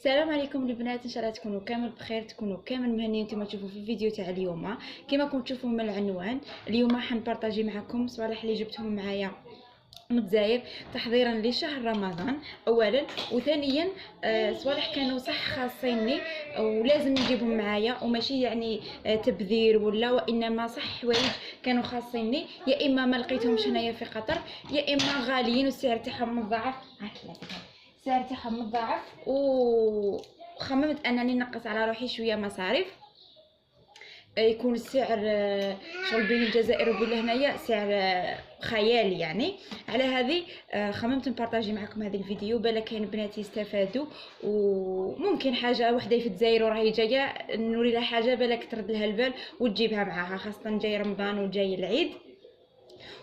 السلام عليكم البنات، ان شاء الله تكونوا كامل بخير، تكونوا كامل مهنيين. نتوما تشوفوا في الفيديو تاع اليوم كما كنتم تشوفوا من العنوان. اليوم حنبارطاجي معكم صوالح اللي جبتهم معايا متزاير تحضيرا لشهر رمضان اولا، وثانيا صوالح كانوا صح خاصيني ولازم نجيبهم معايا، وماشي يعني تبذير وانما صح حوايج كانوا خاصيني، يا اما ما لقيتهمش هنايا في قطر، يا اما غاليين والسعر تاعهم مضاعف. السعر تاعهم مضاعف، وخممت انني نقص على روحي شويه مصاريف، يكون السعر شغل بين الجزائر وبين هنايا سعر خيالي يعني. على هذه خممت نبارطاجي معكم هذا الفيديو، بالك كاين بنات يستفادوا، وممكن حاجه وحده في الجزائر وراهي جايه نوري لها حاجه بالك ترد لها البال وتجيبها معاها، خاصه جاي رمضان وجاي العيد.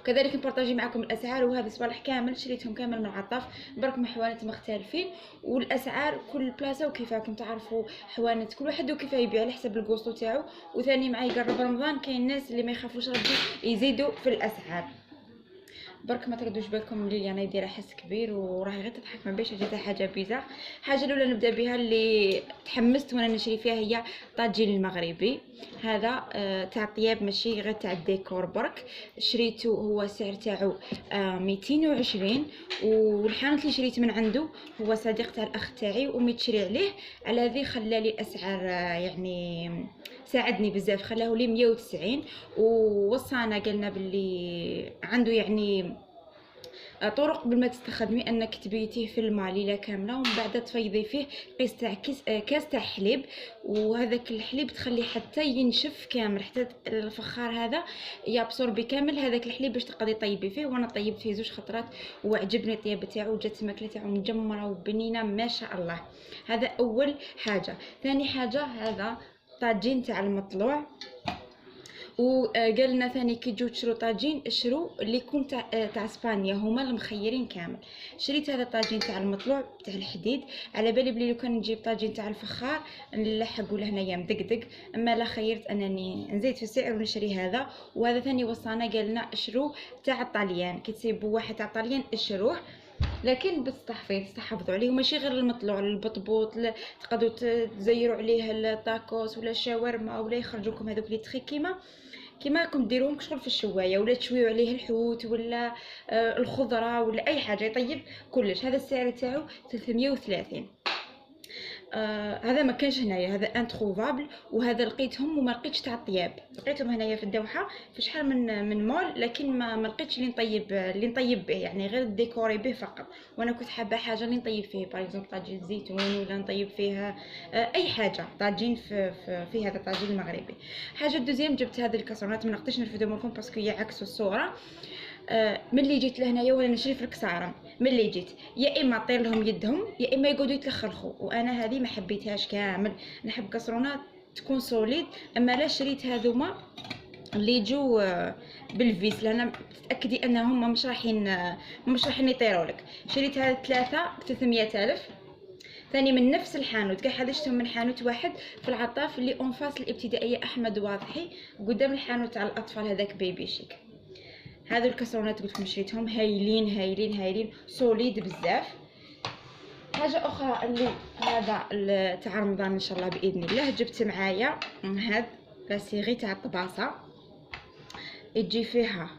وكذلك نبارطاجي معكم الاسعار، وهذا الصوالح كامل شريتهم كامل من عطاف، برك من حوانت مختلفين، والاسعار كل بلاصه وكيف راكم تعرفوا حوانت كل واحد وكيف يبيع على حسب الكوستو تاعو. وثاني مع يقرب رمضان كاين الناس اللي ما يخافوش ربي يزيدوا في الاسعار. برك ما تردوش بالكم اللي انا دايره حس كبير وراهي غير تضحك، ما بيش جاتها حاجه بيزار. حاجه الاولى نبدا بها اللي تحمست وانا نشري فيها هي طاجين المغربي. هذا تاع الطياب ماشي غير تاع الديكور، برك شريته هو السعر تاعو 220، والحانوت اللي شريت من عنده هو صديق تاع الاخ تاعي ومتشري عليه، على هذه خلالي الاسعار يعني ساعدني بزاف، خلاه لي 190، ووصانا قالنا باللي عنده يعني طرق قبل ما تستخدمي انك تبيتيه في الماء ليله كامله، ومن بعد تفيضي فيه قيس تاع كاس تاع حليب، وهذاك الحليب تخليه حتى ينشف كامل، حتى الفخار هذا يابسوربي كامل هذاك الحليب باش تقدري طيبي فيه. وانا طيبت فيه 2 خطرات وعجبني الطياب تاعو، وجات الماكله تاعو مجمره وبنينه ما شاء الله. هذا اول حاجه. ثاني حاجه هذا طاجين تاع المطلوع، وقال لنا ثاني كي تجوا تشرو طاجين اشرو اللي يكون تاع اسبانيا، هما المخيرين كامل. شريت هذا الطاجين تاع المطلوع تاع الحديد، على بالي بلي لو كان نجيب طاجين تاع الفخار نلحقوا لهنايا مدقدق، اما لا خيرت انني نزيد في السعر ونشري هذا. وهذا ثاني وصانا قال لنا اشرو تاع الطاليان، كي تسيبوا واحد تاع الطاليان اشروه، لكن بالتحفيظ تحافظوا عليه، وماشي غير المطلوع، البطبوط تقدروا تزيروا عليه الطاكوس ولا الشاورما، ولا يخرجوا لكم هذوك لي تخي كيما راكم ديروهم شغل في الشوايه، ولا تشويو عليه الحوت ولا الخضره ولا اي حاجه يطيب كلش. هذا السعر تاعو 330. هذا ما كانش هنايا، هذا انتروفابل، وهذا لقيتهم وما لقيتش تاع الطياب، لقيتهم هنايا في الدوحه في شحال من مول، لكن ما لقيتش اللي نطيب به، يعني غير الديكوري به فقط. وانا كنت حابه حاجه اللي نطيب فيه، باغ اكزومبل طاجين زيتون، ولا نطيب فيها اي حاجه طاجين في هذا الطاجين المغربي. حاجه الدوزيام جبت هذه الكاسرونات، ما نقدرش نرفدهم لكم باسكو يعكسوا الصوره. ملي جيت لهنايا وانا نشري في الكسارة، ملي جيت يا اما طير لهم يدهم يا اما يقعدوا يتلخلخوا، وانا هذه ما حبيتهاش كامل. نحب كسرونات تكون سوليد، اما لا شريت هذوما اللي يجوا بالفيس، لان تتاكدي انهم مش رايحين يطيروا لك. شريت هذه 3 ب 300,000 ثاني من نفس الحانوت، كاع حدشتهم من حانوت واحد في العطاف اللي اونفاس الابتدائيه احمد واضحي، قدام الحانوت تاع الاطفال هذاك بيبي شيك. هذو الكسرونات قلت لكم شريتهم هايلين هايلين هايلين، سوليد بزاف. حاجه اخرى اللي هذا تاع رمضان ان شاء الله باذن الله، جبت معايا هاد لاسيغي تاع الطباسه، تجي فيها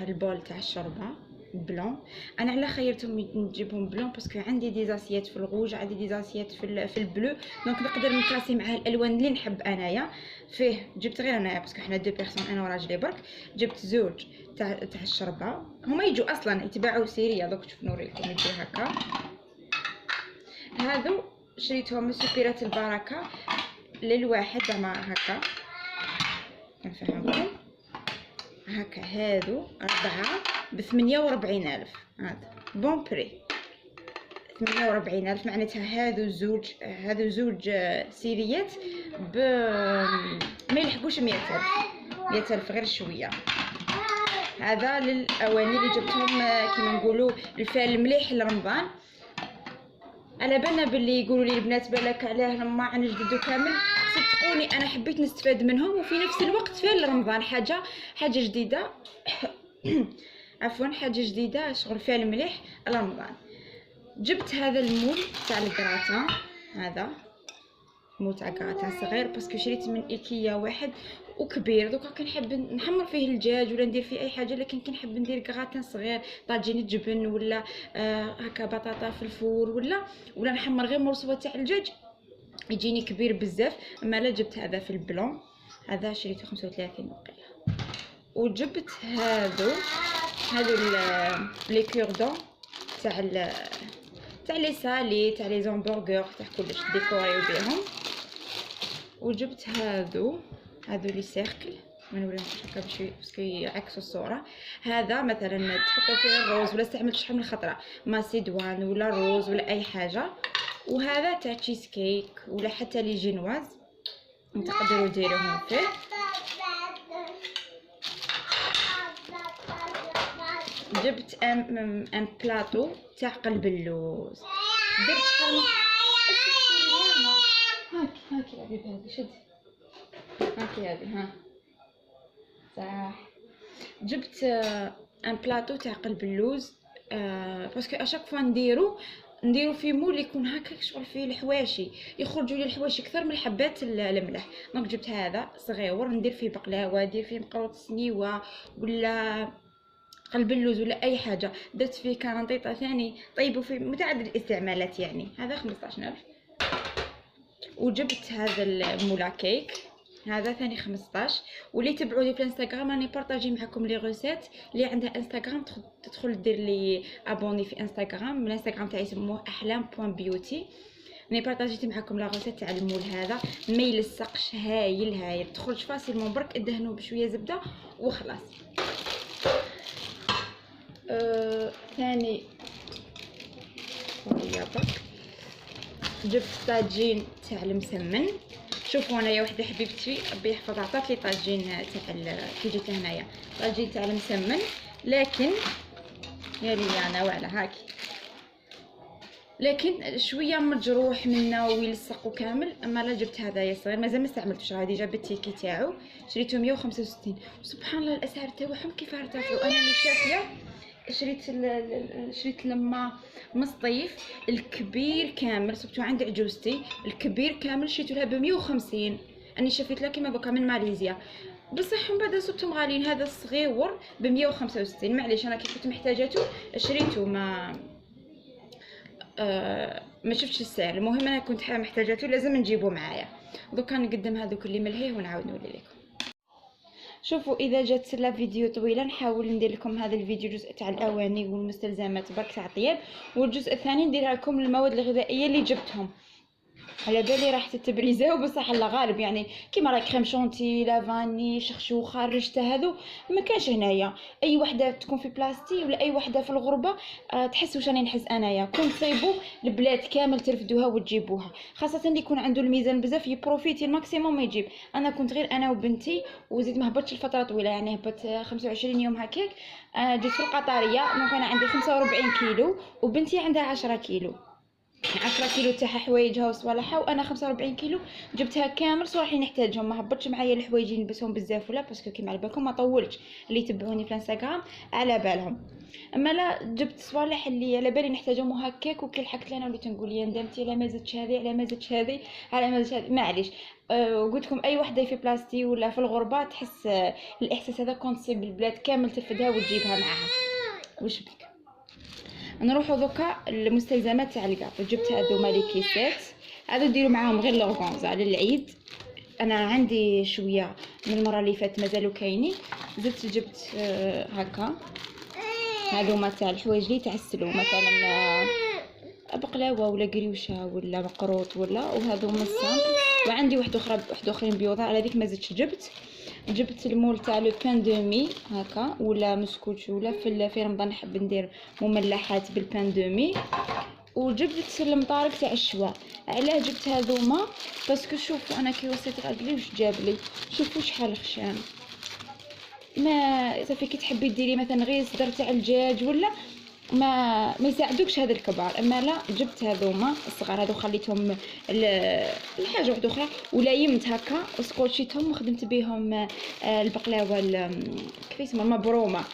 البول تاع الشوربه بلون. انا على خيرتهم نجيبهم بلون باسكو عندي ديزاسيات في الغوج، عندي ديزاسيات في البلو، دونك نقدر نكاسي معاه الالوان اللي نحب انايا فيه. جبت غير انايا باسكو حنا 2 بيرسون انا وراجلي برك، جبت زوج تاع الشربه، هما يجوا اصلا يتباعوا سيريا، دوك شوف نوريكم يجوا هكا. هادو شريتهم من سوبيرات البركه للواحد زعما هكا، نفهمكم هكا. هادو 4 ب 48,000، هذا بون بري 48,000، معناتها هادو زوج سيريات ما يلحقوش 100,000 غير شويه. هذا للاواني اللي جبتهم كيما نقولوا الفال المليح لرمضان. على بالنا باللي يقولوا لي البنات بالك علاه ما نجددوا كامل، صدقوني انا حبيت نستفاد منهم، وفي نفس الوقت فال رمضان حاجه جديده عفوا حاجه جديده شغل فال مليح لرمضان. جبت هذا المول تاع الكراتان، هذا مول تاع كراتان صغير باسكو شريت من ايكيا واحد وكبير. دوكا كنحب نحمر فيه الدجاج ولا ندير فيه اي حاجه، لكن كنحب ندير كراتان صغير طاجين جبن ولا هكا بطاطا في الفور ولا نحمر غير مرصوه تاع الدجاج يجيني كبير بزاف. اما لا جبت هذا في البلون، هذا شريته 35 وقيله. وجبت هادو لي كوردون تاع لي سالي تاع لي زامبرغر تاع كلش ديكوريو بيهم. وجبت هادو لي سيركل، ما نوريهمش هكا باش باسكو يعكسوا الصوره. هذا مثلا تحطوا فيه الروز ولا استعملت شحال من خطره ماسيدوان ولا روز ولا اي حاجه. وهذا تاع تشيز كيك ولا حتى لي جينواز تقدروا ديروهم فيه. جبت ان بلاطو تاع قلب اللوز، درت شحال هاكي العبيب هذه شد هاكي هذه ها صح. جبت ان بلاطو تاع قلب اللوز باسكو اشاك فوا نديرو في مول يكون هكا شغل فيه الحواشي، يخرجوا لي الحواشي اكثر من الحبات الملح. دونك جبت هذا صغيور ندير فيه بقلاوه، ندير فيه مقروط سنيوه ولا قلب اللوز ولا اي حاجه. درت فيه كرنطيطه ثاني طيبوا فيه متعدد الاستعمالات يعني. هذا 15 ألف. وجبت هذا المولا كيك، هذا ثاني 15. واللي تبعوني في الانستغرام راني بارطاجي معكم لي غوسيت. اللي عندها انستغرام تدخل دير لي ابوني في انستغرام، من الانستغرام تاعي اسمه احلام.beauty. راني بارطاجيت معكم لا غوسيت تاع المول هذا، ما يلصقش، هايل تخرج فاسيل برك ادهنوه بشويه زبده وخلاص. ثاني جبت طاجين تاع المسمن. شوفوا انايا وحده حبيبتي ربي يحفظها عطات لي طاجين تاع كي جيت هنايا طاجين تاع المسمن، لكن يا لي انا واعله هاكي، لكن شويه مجروح منا ويلصقوا كامل. اما لا جبت هذايا صغير مازال ما استعملتوش، هذه جاب التيكي تاعو شريته 165. سبحان الله الاسعار تاعهم كيف ارتفعوا. انا اللي شافيه شريت لما مصطيف الكبير كامل، صبتو عند عجوزتي الكبير كامل شريته لها ب 150. اني شفيت لها كيما بكا من ماليزيا، بصح من بعد صبتهم غاليين. هذا الصغيور ب 165. معليش انا كي كنت محتاجاته شريته، ما شفتش السعر. المهم انا كنت محتاجاته لازم نجيبه معايا. دوكا نقدم هذوك اللي ملهيه ونعاود نولي لكم. شوفوا اذا جات لا فيديو طويله نحاول ندير لكم هذا الفيديو جزء تاع الاواني والمستلزمات برك تاع الطياب، والجزء الثاني نديرها لكم المواد الغذائيه اللي جبتهم. على بالي راح تتبريزاو بصح الله غالب، يعني كيما راهي كريم شونتي لافاني شخشوخه الرشته هذو ما كانش هنايا. اي وحده تكون في بلاصتي ولا اي وحده في الغربه تحس واش راني نحس انايا. كون تصيبوا البلاد كامل ترفدوها وتجيبوها، خاصه اللي يكون عنده الميزان بزاف يبروفيتي الماكسيموم ما يجيب. انا كنت غير انا وبنتي وزيد ما هبطتش الفتره طويله، يعني هبط 25 يوم هكاك. جيت في القطريه دونك انا عندي 45 كيلو وبنتي عندها 10 كيلو. 10 كيلو تاعها حوايجها وصوالحها، وانا 45 كيلو جبتها كامل صراحه نحتاجهم. ما هبطش معايا الحوايج نلبسهم بزاف ولا باسكو كيما على بالكم ما طولتش، اللي يتبعوني في الانستغرام على بالهم. اما لا جبت صوالح اللي على بالي نحتاجهم هكاك. وكي لحقت لنا وليت نقول يا ندمتي على ما زدتش هذه على ما زدتش هذه على ما زدتش هذه. معليش قلت لكم اي وحده في بلاصتي ولا في الغربه تحس الاحساس هذا كون تصيب البلاد كامل ترفدها وتجيبها معاها. واش بك نروحوا دوكا المستلزمات تاع الكاطو. جبت هذوما لي كيسات، هذو ديروا معاهم غير لورغونزا على العيد. انا عندي شويه من المره اللي فاتت مازالوا كاينين. زدت جبت هكا هذوما تاع الحوايج اللي تعسلوا مثلا بقلاوه ولا قريوشه ولا مقروط ولا، وهذوما الصامت. وعندي واحد اخرين بيوضه على ذيك ما زدتش. جبت المول تاع لو بان دومي هكا ولا مسكوت ولا في رمضان نحب ندير مملحات بالبان دومي. وجبت المطارق تاع الشوا. علاه جبت هذوما باسكو شوفوا انا كي وصلت غادي واش جاب لي، شوفوا شحال خشان. ما صافي كي تحبي ديري مثلا غير صدر تاع الدجاج ولا ما يساعدوكش هذا الكبار. اما لا جبت هذوما الصغار هذو خليتهم الحاجه واحده اخرى ولايمت هكا وسكوتشيتهم وخدمت بهم البقلاوه كيف اسمها المبرومه.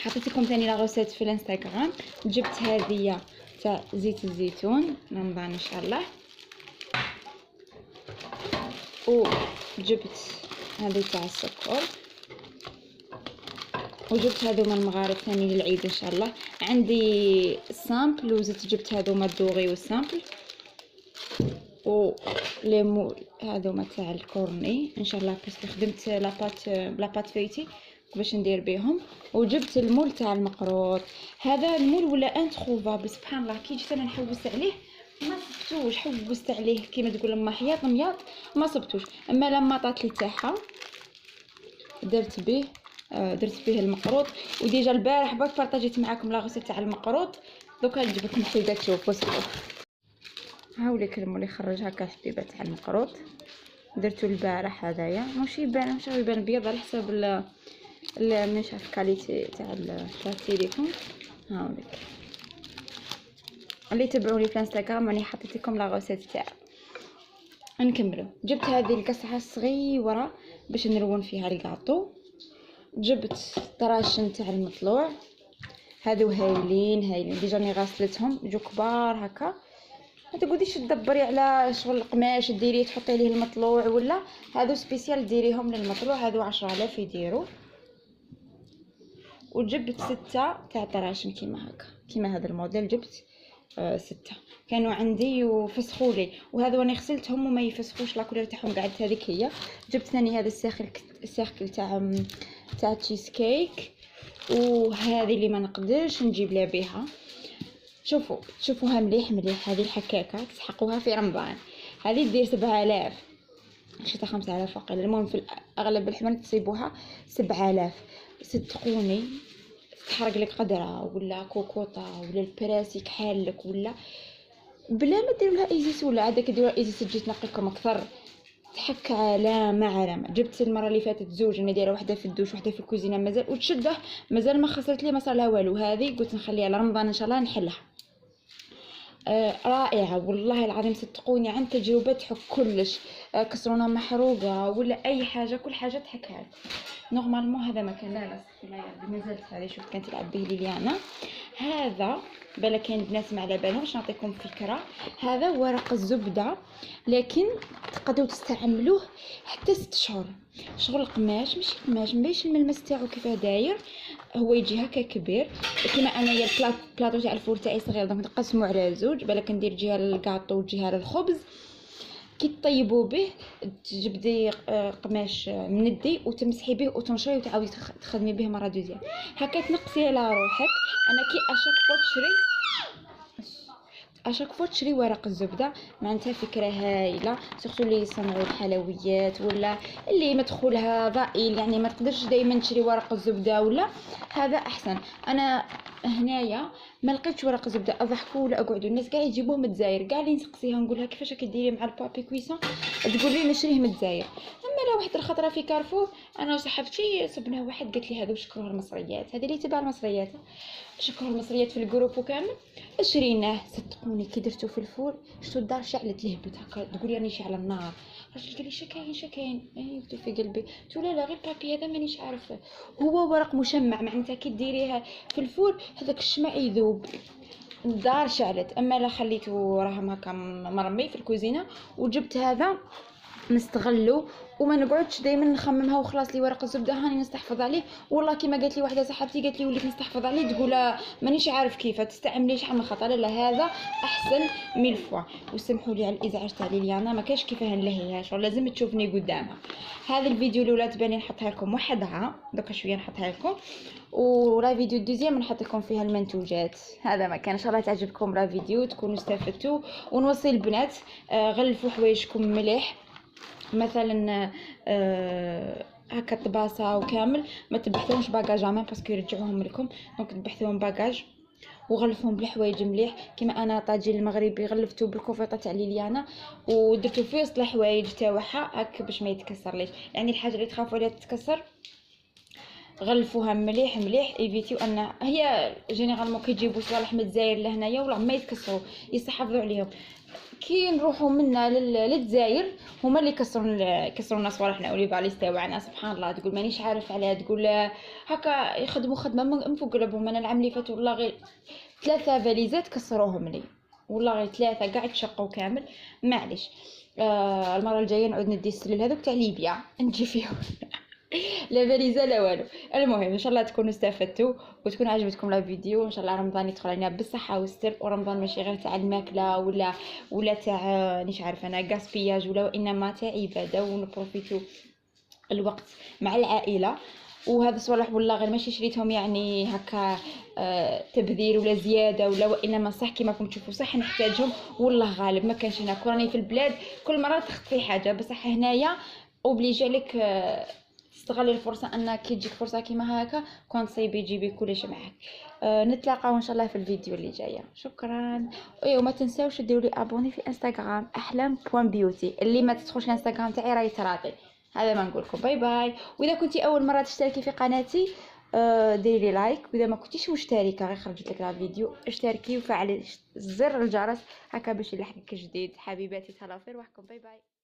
حطيت لكم ثاني لا غوسيت في الانستغرام. جبت هذه تاع زيت الزيتون رمضان ان شاء الله. وجبت هذه تاع السكر، وجبت هذوما المغارف ثاني للعيد ان شاء الله. عندي السامبل وزدت جبت هذوما الدوغي والسامبل وليمون هذوما تاع الكورني ان شاء الله، بس خدمت لاباط فيتي باش ندير بهم. وجبت المول تاع المقروط. هذا المول ولا انتروفابل سبحان الله، كي جيت انا نحوس عليه ما صبتوش، حوست عليه كيما تقول لما حياط مياط ما صبتوش. اما لما طات لي تاعها درت به المقروط. وديجا البارح برك بارطاجيت معاكم لا غوسيت تاع المقروط، دوكا جبت حيدات تشوفوا صبوا. هاوليك المول يخرج هكا الحبيبه تاع المقروط، درتو البارح. هذايا ماشي يبان بيض على حساب مش عارف كاليتي تاع التليفون. هاوليك اللي تبعوني في الانستغرام راني حطيت لكم لا غوسيت تاعي. نكملوا. جبت هذه القصعه الصغيره باش نرون فيها الكاطو. جبت طراشن تاع المطلوع، هذو هايلين ديجا راني غسلتهم، جو كبار هكا. ما تقعديش تدبري على شغل القماش ديريه تحطي عليه المطلوع ولا هذو سبيسيال ديريهم للمطلوع، هذو 10,000 يديروا. وجبت 6 تاع طراشن كيما هكا، كيما هذا الموديل جبت 6 كانوا عندي وفسخولي، وهذا وانا غسلتهم وما يفسخوش لاكولير تاعهم قعدت هذيك هي. جبت ثاني هذا السيركل تاع تشيز كيك، وهذه اللي ما نقدرش نجيب لها بها. شوفوها مليح هذه الحكاكه تسحقوها في رمضان. هذه دير 7000 شتا 5000 وقيل، المهم في اغلب الحمل تصيبوها 7000. صدقوني تحرق لك قدره ولا كوكوطه ولا البراسيك حالك ولا بلا ما ديروا لها ايزيس، ولا عاد كديروا ايزيس تجي تنقيكم اكثر. تحك علامه. جبت المره اللي فاتت زوج، انا دايره واحده في الدوش واحده في الكوزينه مازال، وتشده مازال ما خسرت لي ما صار لها والو. هذه قلت نخليها لرمضان ان شاء الله نحلها. رائعه والله العظيم، صدقوني عن تجربه تحك كلش. كسرونه محروقه ولا اي حاجه، كل حاجه تحكها نورمالمون. هذا ما كان لا مازالت هذه شوف كانت تلعب به ليليانا. هذا بلا كاين البنات ما على بالهمش، نعطيكم فكره. هذا ورق الزبده، لكن تقدروا تستعملوه حتى 6 شهور. شغل قماش ماشي قماش، مبيش الملمس تاعو كيفاه داير. هو يجي هكا كبير كيما انايا البلاطو تاع الفور تاعي صغير، دونك نقسمو على زوج. بلا كندير جهه للكاطو وجهه للخبز. كي تطيبوا به تجبدي قماش مندي وتمسحي به وتنشري وتعاودي تخدمي به مره دوزيام هكا تنقصي على روحك. انا كي اشاك فوا تشري ورق الزبده معناتها فكره هايله، سورتو اللي يصنعوا الحلويات ولا اللي مدخولها ضئيل، يعني ما تقدرش دائما تشري ورق الزبده ولا هذا احسن. انا هنايا ما لقيتش ورق الزبده، اضحكوا ولا اقعدوا الناس كاع يجيبوه من الجزائر، كاع اللي نسقسيها نقولها كيفاش كديري مع البابي كويسون تقول لي نشريه من الجزائر. اما لا واحد الخطره في كارفور انا وصاحبتي صبنا واحد قالت لي هذا شكروه المصريات، هذه اللي تبع المصريات شكروه المصريات في الجروب وكامل شريناه. صدقوني كي درتو في الفور شتو الدار شعلت لهبت هكا تقولي راني شعله النار. الراجل قال لي شكاين قلت في قلبي قلت لا غير بابي هذا مانيش عارفه، هو ورق مشمع معناتها كي ديريها في الفور هذاك الشمع يذوب. الدار شعلت. اما لا خليته راهم هكا مرمي في الكوزينه. وجبت هذا نستغلو وما نقعدش دائما نخممها وخلاص لي ورق الزبده هاني نستحفظ عليه. والله كيما قالت لي واحده صاحبتي قالت لي وليت نستحفظ عليه تقول مانيش عارف كيف تستعمليه شحال من خطر. لا هذا احسن 1000 فوا. وسمحوا لي على الازعاج تاع ليليانا ما كاش كيفاه نلهيها شغل لازم تشوفني قدامها. هذا الفيديو الاولى تباني نحطها لكم وحدها دوكا شويه نحطها لكم، ولا فيديو الدوزيام نحط لكم فيها المنتوجات. هذا ما كان ان شاء الله تعجبكم را فيديو تكونوا استفدتوا. ونوصي البنات غلفوا حوايجكم مليح، مثلا هكا طباسه وكامل ما تبحثوهمش باكاج عمان باسكو يرجعوهم لكم، دونك تبحثوهم باكاج وغلفوهم بالحوايج مليح. كيما انا طاجين المغربي غلفتو بالكوفيطه تاع ليليانا ودرتو في وسط الحوايج تاعها هكا باش ما يتكسرليش، يعني الحاجه اللي تخافوا عليها تتكسر غلفوها مليح ايفيتيو ان هي جينيرالمون كيجيبوا صالح من الجزائر لهنايا ولا ما يتكسروا يستحفظوا عليهم. كي نروحوا منا للجزائر هما اللي كسروا الناس صوالحنا اوليفاليس تاعنا. سبحان الله تقول مانيش عارف عليها، تقول هكا يخدموا خدمه من فوق قلبهم. انا العام اللي فات والله غير 3 فاليزات كسروهم لي، والله غير 3 قاعد تشقوا كامل معليش. المره الجايه نعود ندي السلل هذوك تاع ليبيا نجي فيهم. لا باريزه لا والو. المهم ان شاء الله تكونوا استفدتوا وتكون عجبتكم لا فيديو. ان شاء الله رمضان يدخل علينا بالصحه والسر، ورمضان ماشي غير تاع الماكله ولا تاع نيش عارفه انا غاسبياج، وانما تاع عباده ونبروفيتو الوقت مع العائله. وهذا الصوالح والله غير ماشي شريتهم يعني هكا تبذير ولا زياده وانما صح كيما راكم تشوفوا صح نحتاجهم والله غالب. ما كانش هنا كوراني في البلاد كل مره تخطي حاجه، بصح هنايا اوبليجي عليك تستغل الفرصه انك كي تجيك فرصه كيما هكا كون تصيبي جيبي كلش معاك. نتلاقاو ان شاء الله في الفيديو اللي جايه. شكرا. وما تنساوش ديروا لي ابوني في انستغرام احلام بوان بيوتي. اللي ما تدخلش الانستغرام تاعي راهي تراطي. هذا ما نقول لكم. باي باي. واذا كنتي اول مره تشتركي في قناتي ديري لي لايك، واذا ما كنتيش مشتركه غير خرجت لك الفيديو اشتركي وفعلي زر الجرس هكا باش يلحقك جديد. حبيباتي تهلاو في رواحكم. باي باي.